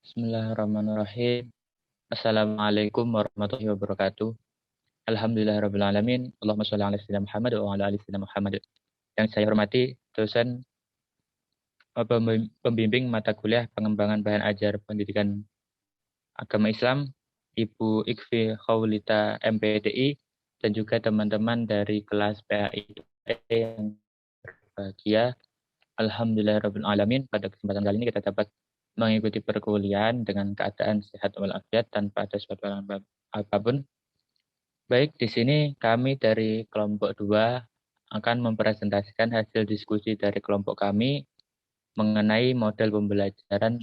Bismillahirrahmanirrahim. Assalamualaikum warahmatullahi wabarakatuh. Alhamdulillahirrabbilalamin. Allahumma sholli ala sayyidina Muhammad wa ala ali sayyidina Muhammad. Yang saya hormati dosen pembimbing mata kuliah pengembangan bahan ajar pendidikan agama Islam, Ibu Ikfi Khawlita MPDI, dan juga teman-teman dari kelas PAI yang berbahagia. Alhamdulillahirrabbilalamin. Pada kesempatan kali ini kita dapat mengikuti perkuliahan dengan keadaan sehat walafiat tanpa ada suatu halangan apapun. Baik, di sini kami dari kelompok 2 akan mempresentasikan hasil diskusi dari kelompok kami mengenai model pembelajaran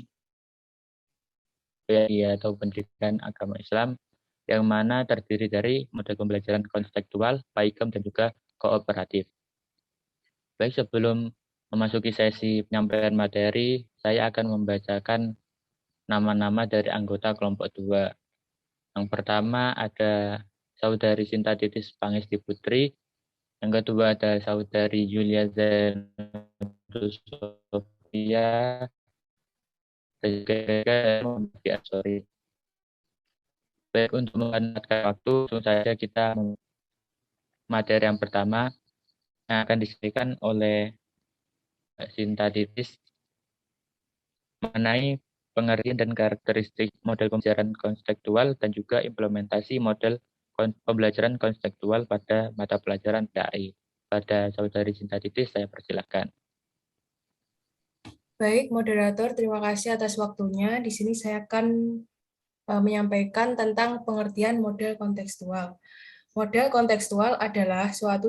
PAI atau pendidikan agama Islam, yang mana terdiri dari model pembelajaran konseptual, PAIKEM, dan juga kooperatif. Baik, sebelum memasuki sesi penyampaian materi, saya akan membacakan nama-nama dari anggota kelompok 2. Yang pertama ada Saudari Sinta Titis Pangestu Putri. Yang kedua ada Saudari Yulia Zainus Sofia. Baik, untuk memanfaatkan waktu, langsung saja kita materi yang pertama yang akan disampaikan oleh Sinta Titis mengenai pengertian dan karakteristik model pembelajaran konseptual dan juga implementasi model pembelajaran konseptual pada mata pelajaran PAI. Pada Saudari Sinta Titis, saya persilakan. Baik, moderator, terima kasih atas waktunya. Di sini saya akan menyampaikan tentang pengertian model kontekstual. Model kontekstual adalah suatu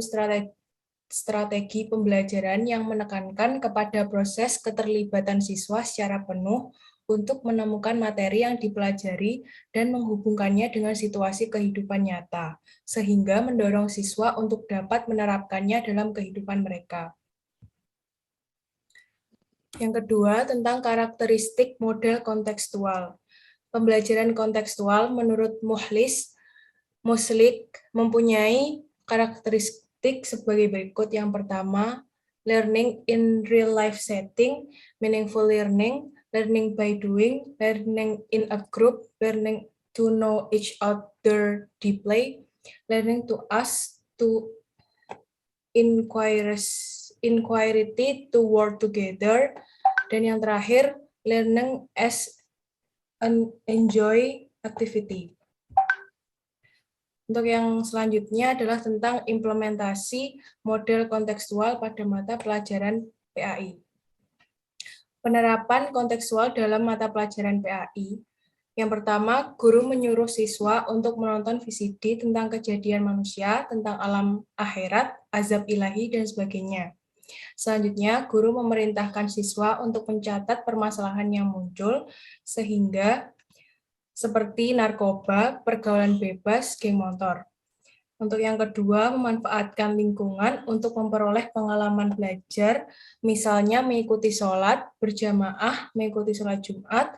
strategi pembelajaran yang menekankan kepada proses keterlibatan siswa secara penuh untuk menemukan materi yang dipelajari dan menghubungkannya dengan situasi kehidupan nyata, sehingga mendorong siswa untuk dapat menerapkannya dalam kehidupan mereka. Yang kedua, tentang karakteristik model kontekstual. Pembelajaran kontekstual menurut Muslik mempunyai karakteristik sebagai berikut. Yang pertama, learning in real life setting, meaningful learning, learning by doing, learning in a group, learning to know each other deeply, learning to ask, to inquiry to work together, dan yang terakhir, learning as an enjoy activity. Untuk yang selanjutnya adalah tentang implementasi model kontekstual pada mata pelajaran PAI. Penerapan kontekstual dalam mata pelajaran PAI. Yang pertama, guru menyuruh siswa untuk menonton VCD tentang kejadian manusia, tentang alam akhirat, azab ilahi, dan sebagainya. Selanjutnya, guru memerintahkan siswa untuk mencatat permasalahan yang muncul, sehingga seperti narkoba, pergaulan bebas, geng motor. Untuk yang kedua, memanfaatkan lingkungan untuk memperoleh pengalaman belajar, misalnya mengikuti sholat berjamaah, mengikuti sholat Jumat,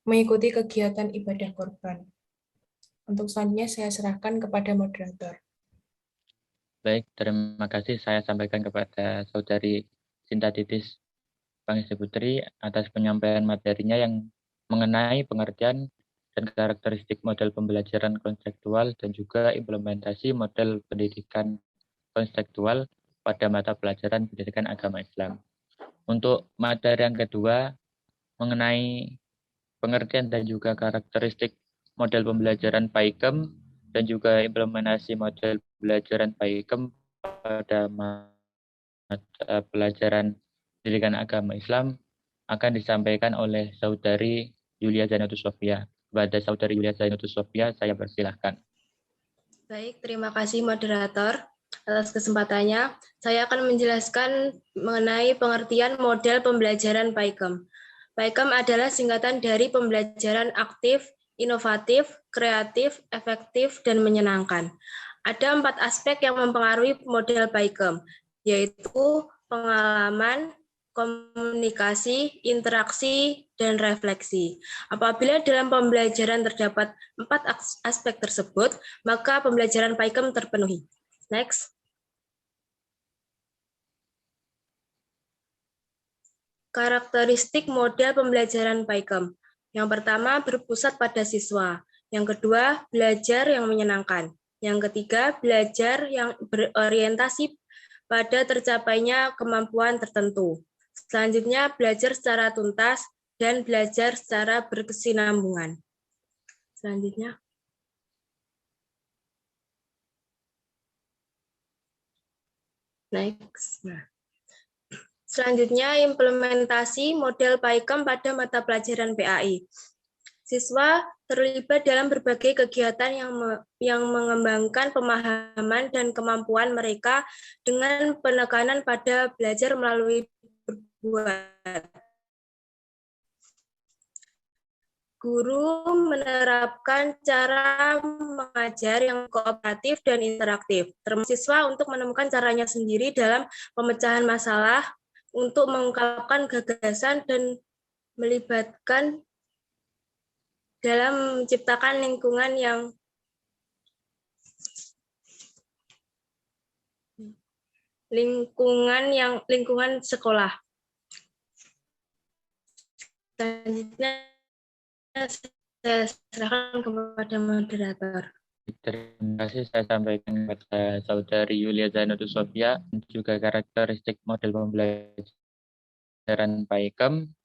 mengikuti kegiatan ibadah korban. Untuk selanjutnya saya serahkan kepada moderator. Baik, terima kasih. Saya sampaikan kepada Saudari Sinta Titis Pangestu Putri atas penyampaian materinya yang mengenai pengertian dan karakteristik model pembelajaran konseptual dan juga implementasi model pendidikan konseptual pada mata pelajaran pendidikan agama Islam. Untuk materi yang kedua mengenai pengertian dan juga karakteristik model pembelajaran PAIKEM dan juga implementasi model pembelajaran PAIKEM pada mata pelajaran pendidikan agama Islam akan disampaikan oleh Saudari Yulia Zainus Sofia. Kepada Saudari Yulia Zainus Sofia, saya persilahkan. Baik, terima kasih moderator atas kesempatannya. Saya akan menjelaskan mengenai pengertian model pembelajaran PAIKEM. PAIKEM adalah singkatan dari pembelajaran aktif, inovatif, kreatif, efektif, dan menyenangkan. Ada 4 aspek yang mempengaruhi model PAIKEM, yaitu pengalaman, komunikasi, interaksi, dan refleksi. Apabila dalam pembelajaran terdapat 4 aspek tersebut, maka pembelajaran PAIKEM terpenuhi. Next. Karakteristik model pembelajaran PAIKEM. Yang pertama, berpusat pada siswa. Yang kedua, belajar yang menyenangkan. Yang ketiga, belajar yang berorientasi pada tercapainya kemampuan tertentu. Selanjutnya, belajar secara tuntas dan belajar secara berkesinambungan. Selanjutnya. Next. Nah. Selanjutnya, implementasi model PAIKEM pada mata pelajaran PAI. Siswa terlibat dalam berbagai kegiatan yang mengembangkan pemahaman dan kemampuan mereka dengan penekanan pada belajar melalui berbuat. Guru menerapkan cara mengajar yang kooperatif dan interaktif, termasuk siswa untuk menemukan caranya sendiri dalam pemecahan masalah, untuk mengungkapkan gagasan dan melibatkan dalam menciptakan lingkungan sekolah. Selanjutnya saya serahkan kepada moderator. Terima kasih saya sampaikan kepada Saudari Yulia Zainuddin Sofia, juga karakteristik model pembelajaran PAIKEM,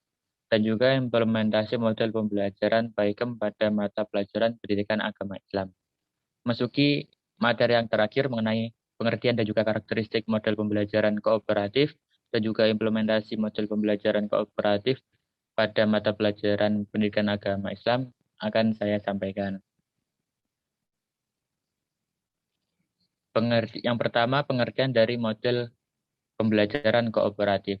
dan juga implementasi model pembelajaran PAIKEM pada mata pelajaran pendidikan agama Islam. Masuki materi yang terakhir mengenai pengertian dan juga karakteristik model pembelajaran kooperatif, dan juga implementasi model pembelajaran kooperatif pada mata pelajaran pendidikan agama Islam akan saya sampaikan. Yang pertama, pengertian dari model pembelajaran kooperatif.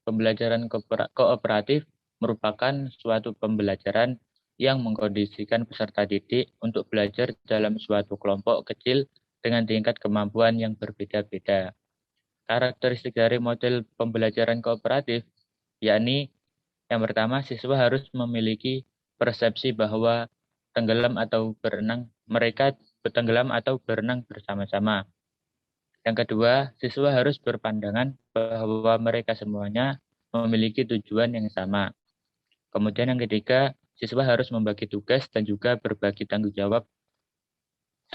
Pembelajaran kooperatif merupakan suatu pembelajaran yang mengkondisikan peserta didik untuk belajar dalam suatu kelompok kecil dengan tingkat kemampuan yang berbeda-beda. Karakteristik dari model pembelajaran kooperatif, yakni yang pertama, siswa harus memiliki persepsi bahwa mereka bertenggelam atau berenang bersama-sama. Yang kedua, siswa harus berpandangan bahwa mereka semuanya memiliki tujuan yang sama. Kemudian yang ketiga, siswa harus membagi tugas dan juga berbagi tanggung jawab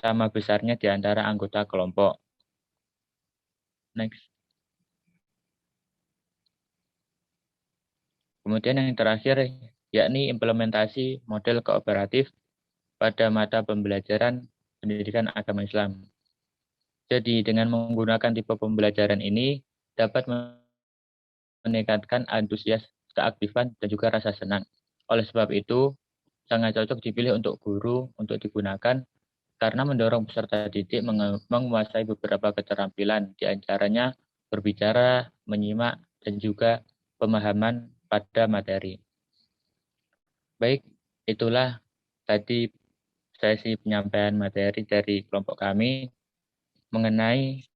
sama besarnya di antara anggota kelompok. Next. Kemudian yang terakhir, yakni implementasi model kooperatif pada mata pembelajaran pendidikan agama Islam. Jadi dengan menggunakan tipe pembelajaran ini dapat meningkatkan antusias, keaktifan, dan juga rasa senang. Oleh sebab itu, sangat cocok dipilih untuk guru untuk digunakan karena mendorong peserta didik menguasai beberapa keterampilan, di antaranya berbicara, menyimak, dan juga pemahaman pada materi. Baik, itulah tadi sesi penyampaian materi dari kelompok kami mengenai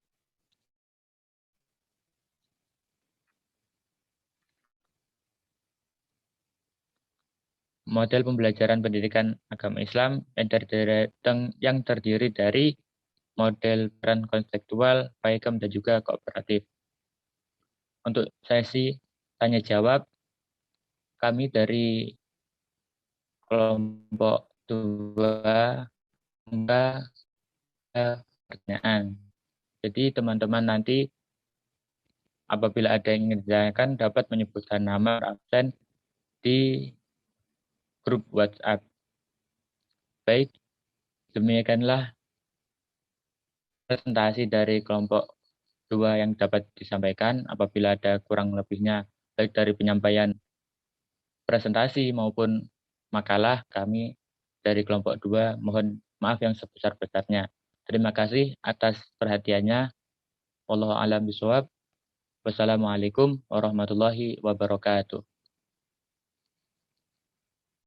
model pembelajaran pendidikan agama Islam yang terdiri dari model peran konseptual, PAIKEM, dan juga kooperatif. Untuk sesi tanya jawab, kami dari kelompok 2 membuka pertanyaan. Jadi teman-teman nanti apabila ada yang ingin ditanyakan dapat menyebutkan nama absen di grup WhatsApp. Baik, demikianlah presentasi dari kelompok 2 yang dapat disampaikan. Apabila ada kurang lebihnya baik dari penyampaian presentasi maupun makalah, kami dari kelompok 2 mohon maaf yang sebesar-besarnya. Terima kasih atas perhatiannya. Wallahu a'lam bishawab. Wassalamualaikum warahmatullahi wabarakatuh.